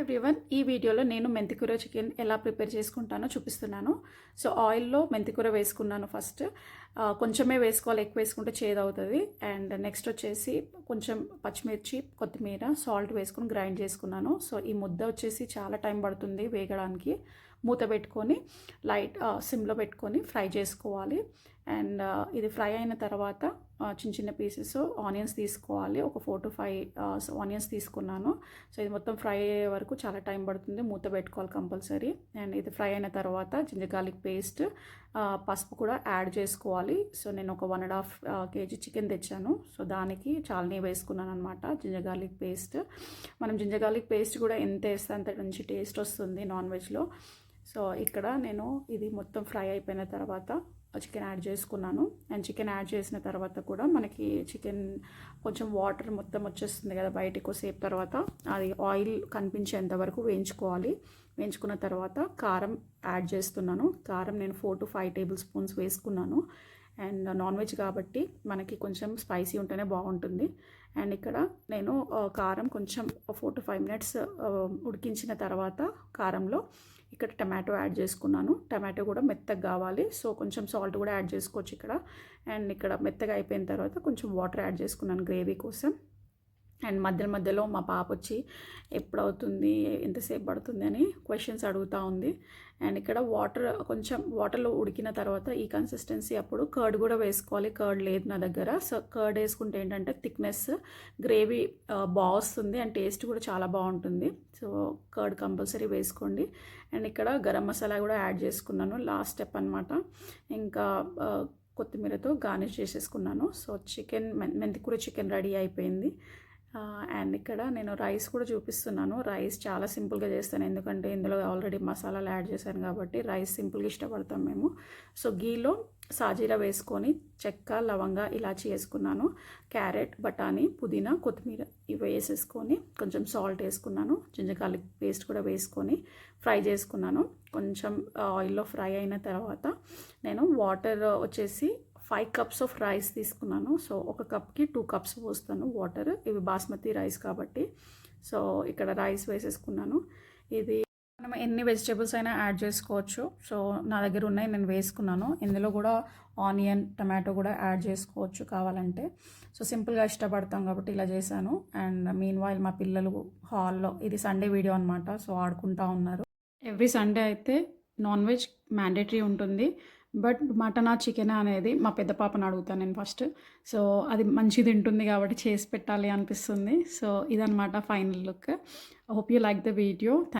Everyone, ఈ వీడియోలో నేను మెంతికూర చికెన్ ఎలా ప్రిపేర్ చేసుకుంటానో చూపిస్తున్నాను. సో ఆయిల్లో మెంతికూర వేసుకున్నాను ఫస్ట్. కొంచెమే వేసుకోవాలి, ఎక్కువ వేసుకుంటే చేదవుతుంది. అండ్ నెక్స్ట్ వచ్చేసి కొంచెం పచ్చిమిర్చి, కొత్తిమీర, సాల్ట్ వేసుకొని గ్రైండ్ చేసుకున్నాను. సో ఈ ముద్ద వచ్చేసి చాలా టైం పడుతుంది వేగడానికి. మూత పెట్టుకొని లైట్ సిమ్లో పెట్టుకొని ఫ్రై చేసుకోవాలి. అండ్ ఇది ఫ్రై అయిన తర్వాత చిన్న చిన్న పీసెస్ ఆనియన్స్ తీసుకోవాలి. ఒక 4 to 5 ఆనియన్స్ తీసుకున్నాను. సో ఇది మొత్తం ఫ్రై అయ్యే వరకు చాలా టైం పడుతుంది, మూత పెట్టుకోవాలి కంపల్సరీ. అండ్ ఇది ఫ్రై అయిన తర్వాత జింజర్ గార్లిక్ పేస్ట్, పసుపు కూడా యాడ్ చేసుకోవాలి. సో నేను ఒక 1.5 kg చికెన్ తెచ్చాను. సో దానికి చాలానే వేసుకున్నాను అనమాట జింజర్ గార్లిక్ పేస్ట్. మనం జింజర్ గార్లిక్ పేస్ట్ కూడా ఎంత వేస్తే అంత మంచి టేస్ట్ వస్తుంది నాన్ వెజ్లో. సో ఇక్కడ నేను ఇది మొత్తం ఫ్రై అయిపోయిన తర్వాత చికెన్ యాడ్ చేసుకున్నాను. అండ్ చికెన్ యాడ్ చేసిన తర్వాత కూడా మనకి చికెన్ కొంచెం వాటర్ మొత్తం వచ్చేస్తుంది కదా బయటికి సేపు తర్వాత, అది ఆయిల్ కనిపించేంత వరకు వేయించుకోవాలి. వేయించుకున్న తర్వాత కారం యాడ్ చేస్తున్నాను. కారం నేను 4 to 5 tablespoons వేసుకున్నాను. అండ్ నాన్ వెజ్ కాబట్టి మనకి కొంచెం స్పైసీ ఉంటేనే బాగుంటుంది. అండ్ ఇక్కడ నేను కారం కొంచెం 4 to 5 minutes ఉడికించిన తర్వాత కారంలో ఇక్కడ టమాటో యాడ్ చేసుకున్నాను. టమాటో కూడా మెత్తగా కావాలి, సో కొంచెం సాల్ట్ కూడా యాడ్ చేసుకోవచ్చు ఇక్కడ. అండ్ ఇక్కడ మెత్తగా అయిపోయిన తర్వాత కొంచెం వాటర్ యాడ్ చేసుకున్నాను గ్రేవీ కోసం. అండ్ మధ్యలో మా పాప వచ్చి ఎప్పుడవుతుంది, ఎంతసేపు పడుతుంది అని క్వశ్చన్స్ అడుగుతూ ఉంది. అండ్ ఇక్కడ కొంచెం వాటర్లో ఉడికిన తర్వాత ఈ కన్సిస్టెన్సీ అప్పుడు కర్డ్ కూడా వేసుకోవాలి. కర్డ్ లేదు నా దగ్గర. సో కర్డ్ వేసుకుంటే ఏంటంటే థిక్నెస్ గ్రేవీ బాగుంది అండ్ టేస్ట్ కూడా చాలా బాగుంటుంది. సో కర్డ్ కంపల్సరీ వేసుకోండి. అండ్ ఇక్కడ గరం మసాలా కూడా యాడ్ చేసుకున్నాను, లాస్ట్ స్టెప్ అనమాట. ఇంకా కొత్తిమీరతో గార్నిష్ చేసేసుకున్నాను. సో మెంతికూర చికెన్ రెడీ అయిపోయింది. అండ్ ఇక్కడ నేను రైస్ కూడా చూపిస్తున్నాను. రైస్ చాలా సింపుల్గా చేస్తాను, ఎందుకంటే ఇందులో ఆల్రెడీ మసాలాలు యాడ్ చేశాను కాబట్టి రైస్ సింపుల్గా ఇష్టపడతాం మేము. సో గీలో సాజీరా వేసుకొని చెక్క, లవంగా, ఇలాచి వేసుకున్నాను. క్యారెట్, బఠానీ, పుదీనా, కొత్తిమీర ఇవి వేసేసుకొని కొంచెం సాల్ట్ వేసుకున్నాను. జింజర్ గార్లిక్ పేస్ట్ కూడా వేసుకొని ఫ్రై చేసుకున్నాను. కొంచెం ఆయిల్లో ఫ్రై అయిన తర్వాత నేను వాటర్ వచ్చేసి 5 cups ఆఫ్ రైస్ తీసుకున్నాను. సో ఒక కప్కి 2 cups పోస్తాను వాటర్. ఇవి బాస్మతి రైస్ కాబట్టి. సో ఇక్కడ రైస్ వేసేసుకున్నాను. ఇది మనం ఎన్ని వెజిటేబుల్స్ అయినా యాడ్ చేసుకోవచ్చు. సో నా దగ్గర ఉన్నాయి, నేను వేసుకున్నాను. ఇందులో కూడా ఆనియన్, టమాటో కూడా యాడ్ చేసుకోవచ్చు కావాలంటే. సో సింపుల్గా ఇష్టపడతాం కాబట్టి ఇలా చేశాను. అండ్ మీన్ వైల్ మా పిల్లలు హాల్లో, ఇది సండే వీడియో అనమాట, సో ఆడుకుంటూ ఉన్నారు. ఎవ్రీ సండే అయితే నాన్ వెజ్ మ్యాండేటరీ ఉంటుంది. బట్ మటనా, చికెనా అనేది మా పెద్ద పాపను అడుగుతాను నేను ఫస్ట్. సో అది మంచిది తింటుంది కాబట్టి చేసి పెట్టాలి అనిపిస్తుంది. సో ఇదనమాట final look. Hope you like the video.